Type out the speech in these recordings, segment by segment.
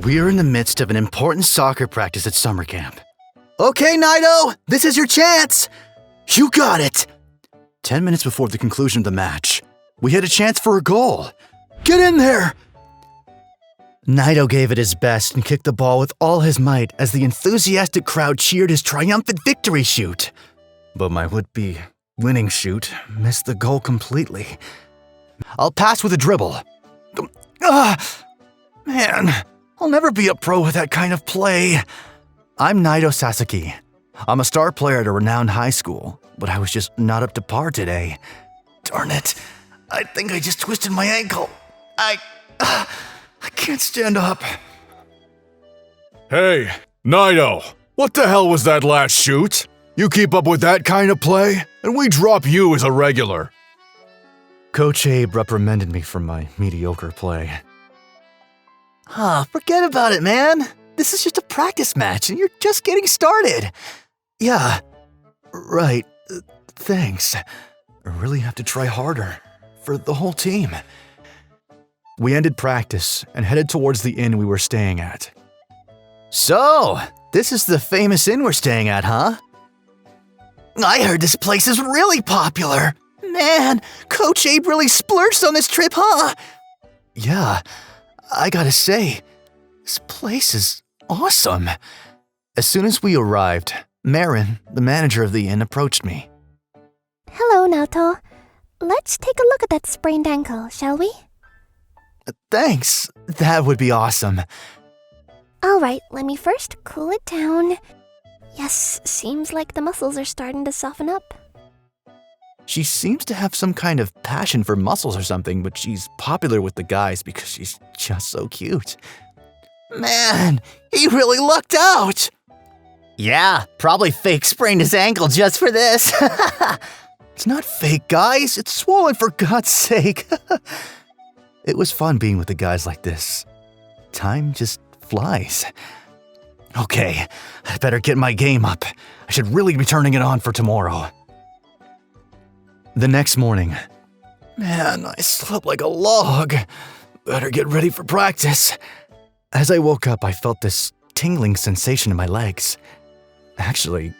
We're in the midst of an important soccer practice at summer camp. Okay, Naito, this is your chance. You got it. 10 minutes before the conclusion of the match, we had a chance for a goal. Get in there. Naito gave it his best and kicked the ball with all his might as the enthusiastic crowd cheered his triumphant victory shoot. But my would-be winning shoot missed the goal completely. I'll pass with a dribble. Man, I'll never be a pro with that kind of play. I'm Naito Sasaki. I'm a star player at a renowned high school, but I was just not up to par today. Darn it, I think I just twisted my ankle. I can't stand up. Hey, Naito, what the hell was that last shoot? You keep up with that kind of play, and we drop you as a regular. Coach Abe reprimanded me for my mediocre play. Forget about it, man. This is just a practice match, and you're just getting started. Yeah, right. Thanks. I really have to try harder for the whole team. We ended practice and headed towards the inn we were staying at. So, this is the famous inn we're staying at, huh? I heard this place is really popular. Man, Coach Abe really splurged on this trip, huh? Yeah, I gotta say, this place is awesome. As soon as we arrived, Marin, the manager of the inn, approached me. Hello, Naoto. Let's take a look at that sprained ankle, shall we? Thanks, that would be awesome. Alright, let me first cool it down. Yes, seems like the muscles are starting to soften up. She seems to have some kind of passion for muscles or something, but she's popular with the guys because she's just so cute. Man, he really lucked out! Yeah, probably fake sprained his ankle just for this. It's not fake, guys. It's swollen, for God's sake. It was fun being with the guys like this. Time just flies. Okay, I better get my game up. I should really be turning it on for tomorrow. The next morning, man, I slept like a log. Better get ready for practice. As I woke up, I felt this tingling sensation in my legs. Actually,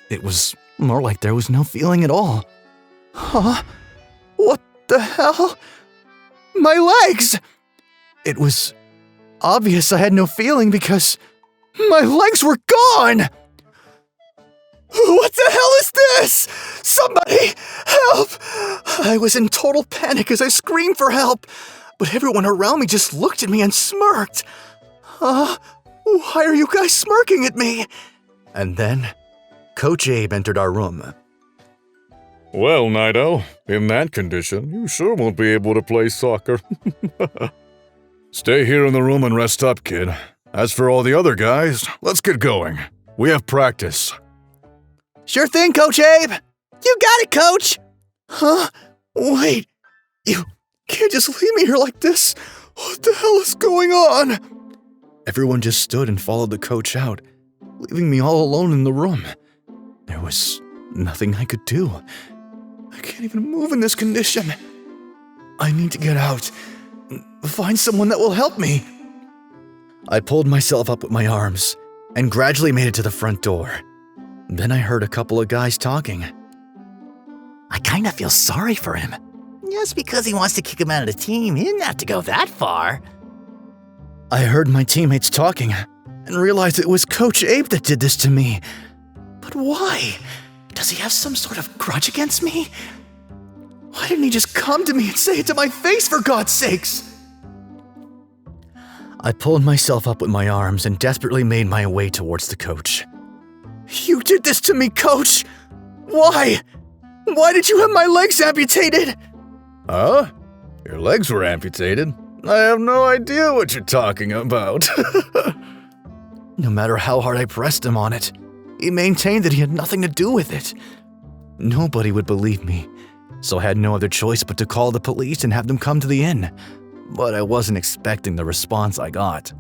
it was more like there was no feeling at all. Huh? What the hell? My legs! It was obvious I had no feeling because my legs were gone! What the hell is this? Somebody, help! I was in total panic as I screamed for help, but everyone around me just looked at me and smirked. Why are you guys smirking at me? And then, Coach Abe entered our room. Well, Naito, in that condition, you sure won't be able to play soccer. Stay here in the room and rest up, kid. As for all the other guys, let's get going. We have practice. Sure thing, Coach Abe! You got it, Coach! Huh? Wait, you can't just leave me here like this. What the hell is going on? Everyone just stood and followed the coach out, leaving me all alone in the room. There was nothing I could do. I can't even move in this condition. I need to get out. Find someone that will help me. I pulled myself up with my arms and gradually made it to the front door. Then I heard a couple of guys talking. I kind of feel sorry for him. Just because he wants to kick him out of the team, he didn't have to go that far. I heard my teammates talking and realized it was Coach Abe that did this to me. But why? Does he have some sort of grudge against me? Why didn't he just come to me and say it to my face, for God's sakes? I pulled myself up with my arms and desperately made my way towards the coach. You did this to me, Coach! Why? Why did you have my legs amputated? Huh? Your legs were amputated? I have no idea what you're talking about. No matter how hard I pressed him on it, he maintained that he had nothing to do with it. Nobody would believe me, so I had no other choice but to call the police and have them come to the inn. But I wasn't expecting the response I got.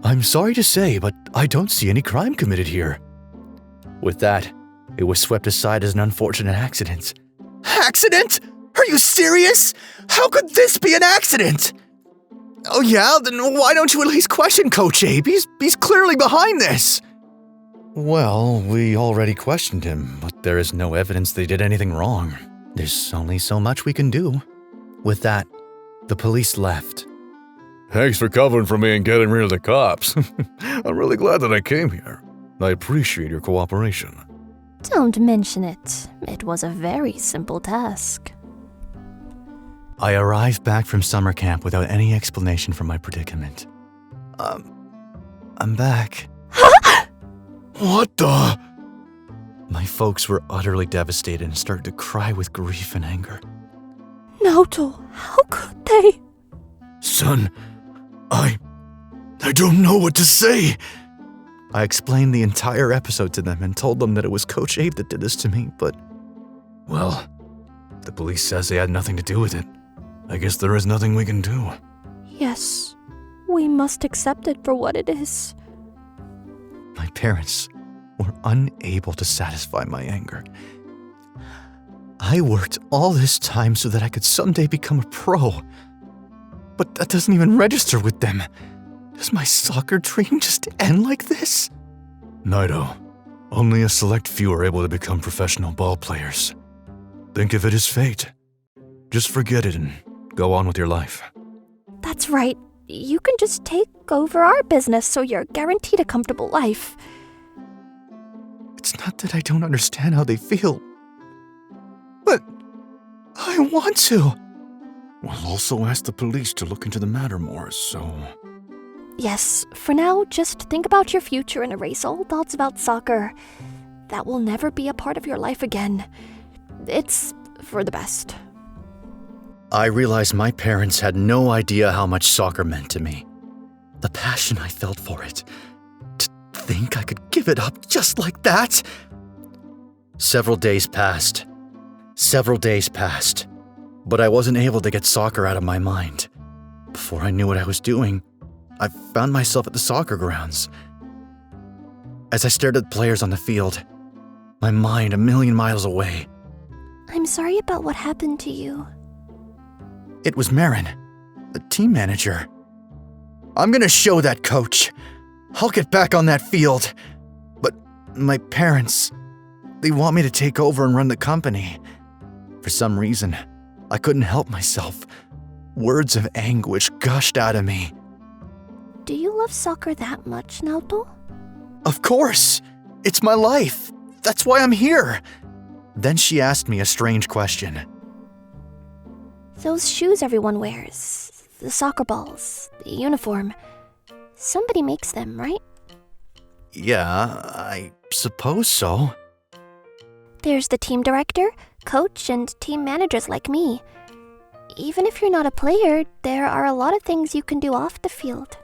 I'm sorry to say, but I don't see any crime committed here. With that, it was swept aside as an unfortunate accident. Accident? Are you serious? How could this be an accident? Oh yeah? Then why don't you at least question Coach Abe? He's clearly behind this. Well, we already questioned him, but there is no evidence they did anything wrong. There's only so much we can do. With that, the police left. Thanks for covering for me and getting rid of the cops. I'm really glad that I came here. I appreciate your cooperation. Don't mention it. It was a very simple task. I arrived back from summer camp without any explanation for my predicament. I'm back. What the? My folks were utterly devastated and started to cry with grief and anger. Naoto, how could they? Son, I don't know what to say. I explained the entire episode to them and told them that it was Coach Abe that did this to me, but... Well, the police says they had nothing to do with it. I guess there is nothing we can do. Yes, we must accept it for what it is. My parents were unable to satisfy my anger. I worked all this time so that I could someday become a pro. But that doesn't even register with them. Does my soccer dream just end like this? Naito, only a select few are able to become professional ball players. Think of it as fate. Just forget it and go on with your life. That's right. You can just take over our business so you're guaranteed a comfortable life. It's not that I don't understand how they feel, but I want to. We'll also ask the police to look into the matter more, so... Yes, for now, just think about your future and erase all thoughts about soccer. That will never be a part of your life again. It's for the best. I realized my parents had no idea how much soccer meant to me. The passion I felt for it. To think I could give it up just like that? Several days passed, but I wasn't able to get soccer out of my mind. Before I knew what I was doing, I found myself at the soccer grounds. As I stared at the players on the field, my mind a million miles away. I'm sorry about what happened to you. It was Marin, the team manager. I'm gonna show that coach. I'll get back on that field. But my parents, they want me to take over and run the company. For some reason, I couldn't help myself. Words of anguish gushed out of me. Do you love soccer that much, Naoto? Of course! It's my life. That's why I'm here. Then she asked me a strange question. Those shoes everyone wears, the soccer balls, the uniform, somebody makes them, right? Yeah, I suppose so. There's the team director, coach, and team managers like me. Even if you're not a player, there are a lot of things you can do off the field.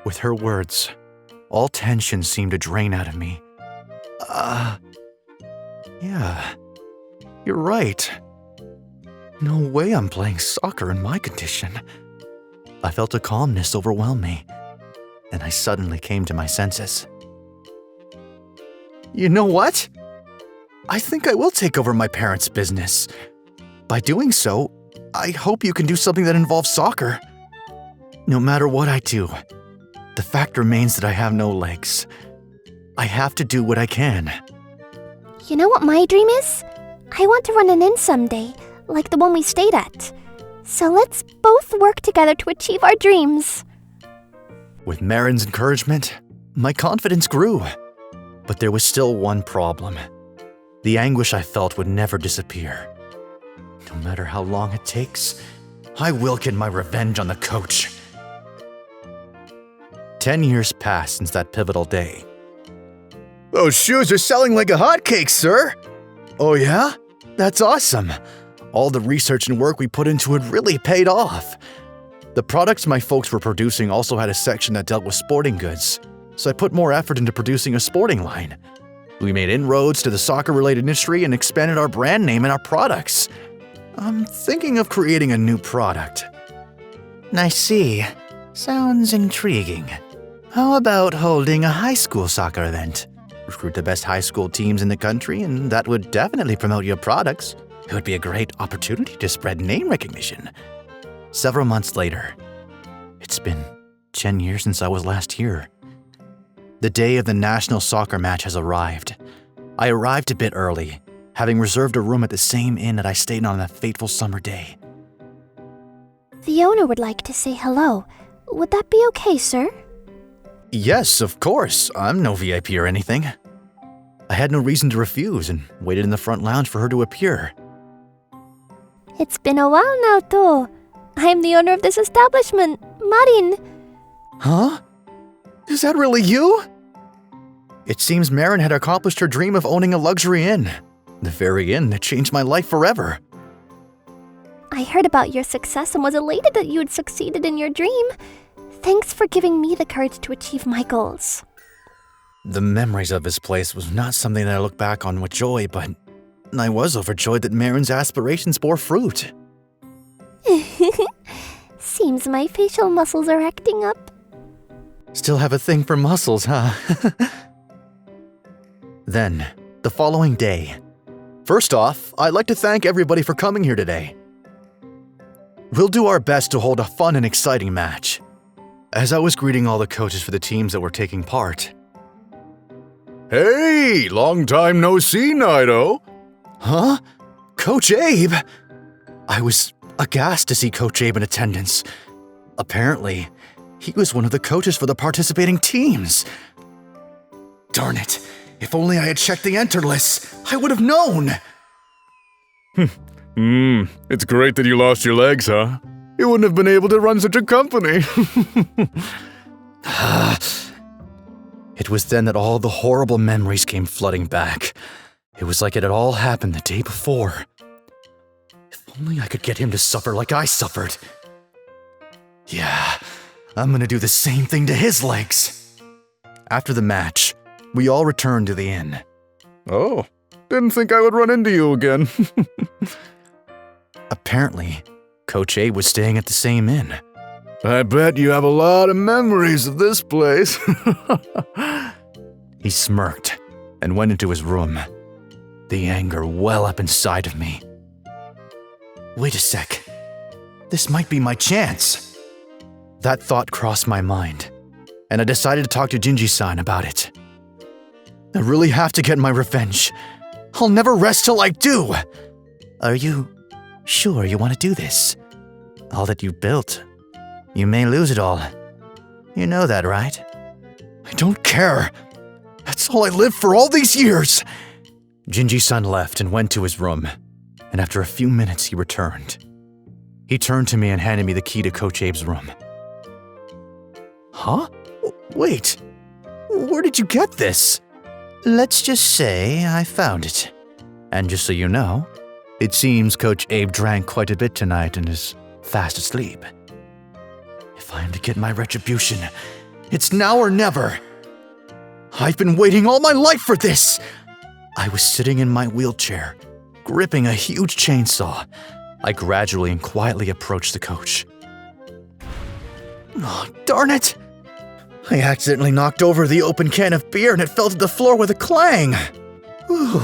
With her words, all tension seemed to drain out of me. Yeah, you're right. No way I'm playing soccer in my condition. I felt a calmness overwhelm me, and I suddenly came to my senses. You know what? I think I will take over my parents' business. By doing so, I hope you can do something that involves soccer. No matter what I do, the fact remains that I have no legs. I have to do what I can. You know what my dream is? I want to run an inn someday, like the one we stayed at. So let's both work together to achieve our dreams. With Marin's encouragement, my confidence grew. But there was still one problem. The anguish I felt would never disappear. No matter how long it takes, I will get my revenge on the coach. 10 years passed since that pivotal day. Those shoes are selling like a hotcake, sir! Oh yeah? That's awesome. All the research and work we put into it really paid off. The products my folks were producing also had a section that dealt with sporting goods, so I put more effort into producing a sporting line. We made inroads to the soccer-related industry and expanded our brand name and our products. I'm thinking of creating a new product. I see. Sounds intriguing. How about holding a high school soccer event? Recruit the best high school teams in the country, and that would definitely promote your products. It would be a great opportunity to spread name recognition. Several months later, been 10 years since I was last here. The day of the national soccer match has arrived. I arrived a bit early, having reserved a room at the same inn that I stayed on that fateful summer day. The owner would like to say hello. Would that be okay, sir? Yes, of course. I'm no VIP or anything. I had no reason to refuse and waited in the front lounge for her to appear. It's been a while now, too. I'm the owner of this establishment, Marin. Huh? Is that really you? It seems Marin had accomplished her dream of owning a luxury inn. The very inn that changed my life forever. I heard about your success and was elated that you had succeeded in your dream. Thanks for giving me the courage to achieve my goals. The memories of this place was not something that I look back on with joy, but I was overjoyed that Marin's aspirations bore fruit. Seems my facial muscles are acting up. Still have a thing for muscles, huh? Then, the following day. First off, I'd like to thank everybody for coming here today. We'll do our best to hold a fun and exciting match. As I was greeting all the coaches for the teams that were taking part. Hey, long time no see, Naito. Huh? Coach Abe? I was aghast to see Coach Abe in attendance. Apparently, he was one of the coaches for the participating teams. Darn it. If only I had checked the enter list, I would have known. It's great that you lost your legs, huh? You wouldn't have been able to run such a company. It was then that all the horrible memories came flooding back. It was like it had all happened the day before. If only I could get him to suffer like I suffered. Yeah, I'm gonna do the same thing to his legs. After the match, we all returned to the inn. Oh, didn't think I would run into you again. Apparently, Coach Abe was staying at the same inn. I bet you have a lot of memories of this place. He smirked and went into his room, the anger well up inside of me. Wait a sec. This might be my chance. That thought crossed my mind, and I decided to talk to Jinji-san about it. I really have to get my revenge. I'll never rest till I do. Are you sure you want to do this? All that you've built, you may lose it all. You know that, right? I don't care. That's all I lived for all these years. Jinji-san left and went to his room, and after a few minutes he returned. He turned to me and handed me the key to Coach Abe's room. Huh? Wait. Where did you get this? Let's just say I found it. And just so you know, it seems Coach Abe drank quite a bit tonight and is fast asleep. If I am to get my retribution, it's now or never. I've been waiting all my life for this. I was sitting in my wheelchair, gripping a huge chainsaw. I gradually and quietly approached the coach. Oh, darn it! I accidentally knocked over the open can of beer and it fell to the floor with a clang. Ooh,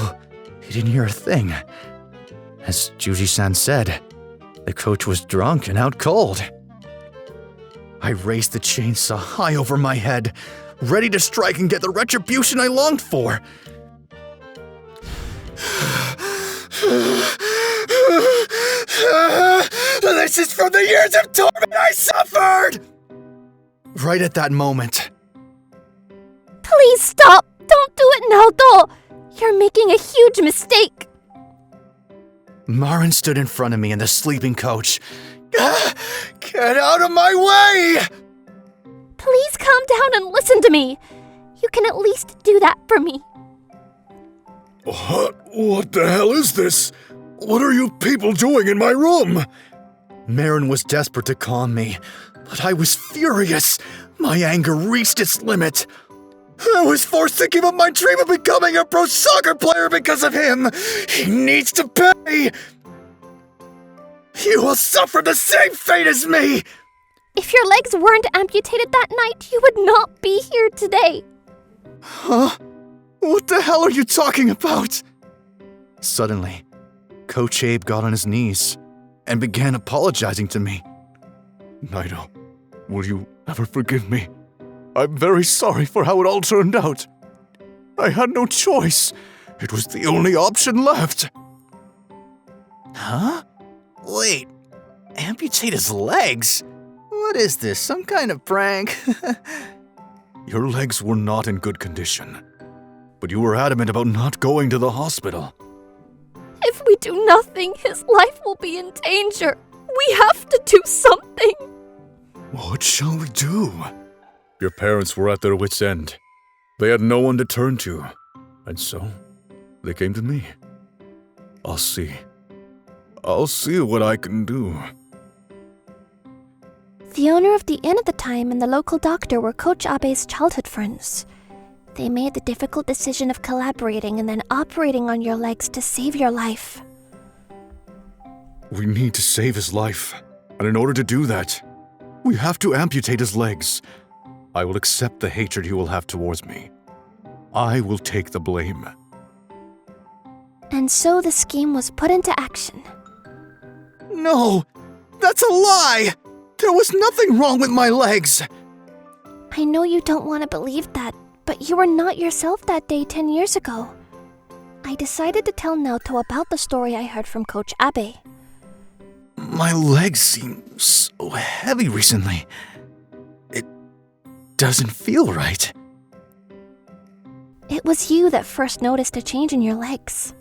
he didn't hear a thing. As Juji-san said, the coach was drunk and out cold. I raised the chainsaw high over my head, ready to strike and get the retribution I longed for. This is for the years of torment I suffered! Right at that moment. Please stop! Don't do it, Naoto! You're making a huge mistake! Marin stood in front of me and the sleeping coach. Get out of my way! Please calm down and listen to me. You can at least do that for me. What the hell is this? What are you people doing in my room? Marin was desperate to calm me, but I was furious. My anger reached its limit. I was forced to give up my dream of becoming a pro soccer player because of him. He needs to pay. You will suffer the same fate as me. If your legs weren't amputated that night, you would not be here today. Huh? What the hell are you talking about? Suddenly, Coach Abe got on his knees and began apologizing to me. Naito, Will you ever forgive me? I'm very sorry for how it all turned out. I had no choice. It was the only option left. Huh? Wait, amputate his legs? What is this, some kind of prank? Your legs were not in good condition, but you were adamant about not going to the hospital. If we do nothing, his life will be in danger. We have to do something. What shall we do? Your parents were at their wits' end. They had no one to turn to, and so they came to me. I'll see what I can do. The owner of the inn at the time and the local doctor were Coach Abe's childhood friends. They made the difficult decision of collaborating and then operating on your legs to save your life. We need to save his life, and in order to do that, we have to amputate his legs. I will accept the hatred he will have towards me. I will take the blame. And so the scheme was put into action. No, that's a lie! There was nothing wrong with my legs! I know you don't want to believe that, but you were not yourself that day 10 years ago. I decided to tell Naoto about the story I heard from Coach Abe. My legs seem so heavy recently. It doesn't feel right. It was you that first noticed a change in your legs.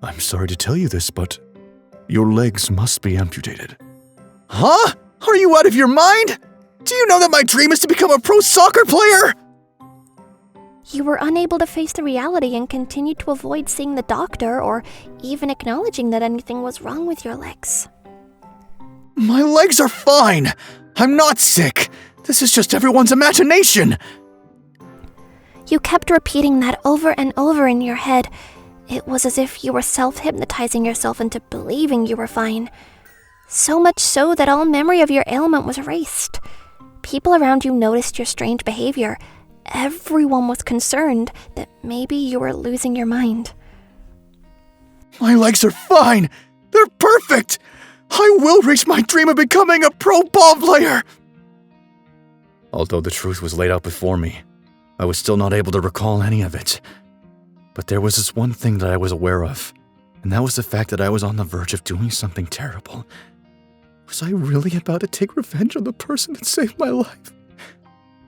I'm sorry to tell you this, but your legs must be amputated. Huh? Are you out of your mind? Do you know that my dream is to become a pro soccer player? You were unable to face the reality and continued to avoid seeing the doctor or even acknowledging that anything was wrong with your legs. My legs are fine. I'm not sick. This is just everyone's imagination. You kept repeating that over and over in your head. It was as if you were self-hypnotizing yourself into believing you were fine. So much so that all memory of your ailment was erased. People around you noticed your strange behavior. Everyone was concerned that maybe you were losing your mind. My legs are fine. They're perfect. I will reach my dream of becoming a pro ball player. Although the truth was laid out before me, I was still not able to recall any of it. But there was this one thing that I was aware of, and that was the fact that I was on the verge of doing something terrible. Was I really about to take revenge on the person that saved my life?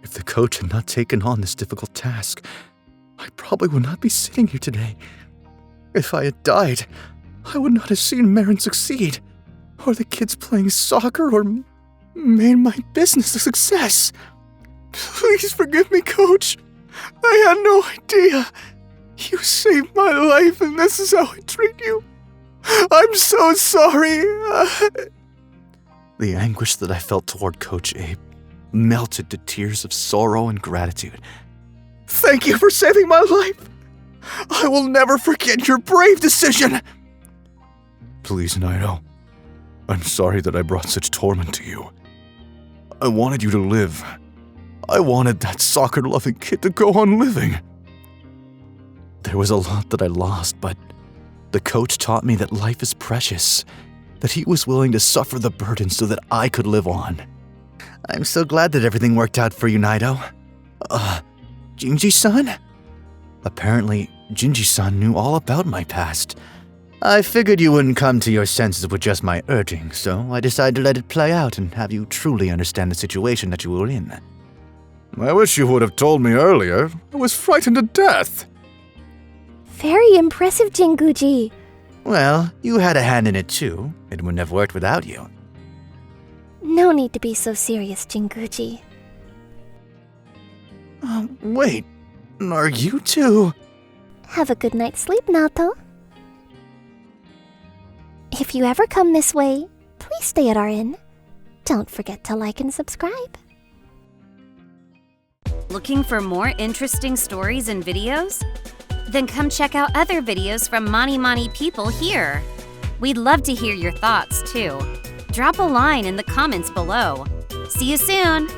If the coach had not taken on this difficult task, I probably would not be sitting here today. If I had died, I would not have seen Marin succeed, or the kids playing soccer, or made my business a success. Please forgive me, Coach. I had no idea. You saved my life, and this is how I treat you. I'm so sorry. The anguish that I felt toward Coach Abe melted to tears of sorrow and gratitude. Thank you for saving my life. I will never forget your brave decision. Please, Naito. I'm sorry that I brought such torment to you. I wanted you to live. I wanted that soccer-loving kid to go on living. There was a lot that I lost, but the coach taught me that life is precious, that he was willing to suffer the burden so that I could live on. I'm so glad that everything worked out for you, Naito. Jinji-san? Apparently, Jinji-san knew all about my past. I figured you wouldn't come to your senses with just my urging, so I decided to let it play out and have you truly understand the situation that you were in. I wish you would have told me earlier. I was frightened to death. Very impressive, Jinguji. Well, you had a hand in it too. It wouldn't have worked without you. No need to be so serious, Jinguji. Wait, are you two? Have a good night's sleep, Naoto. If you ever come this way, please stay at our inn. Don't forget to like and subscribe. Looking for more interesting stories and videos? Then come check out other videos from Mani Mani people here. We'd love to hear your thoughts, too. Drop a line in the comments below. See you soon!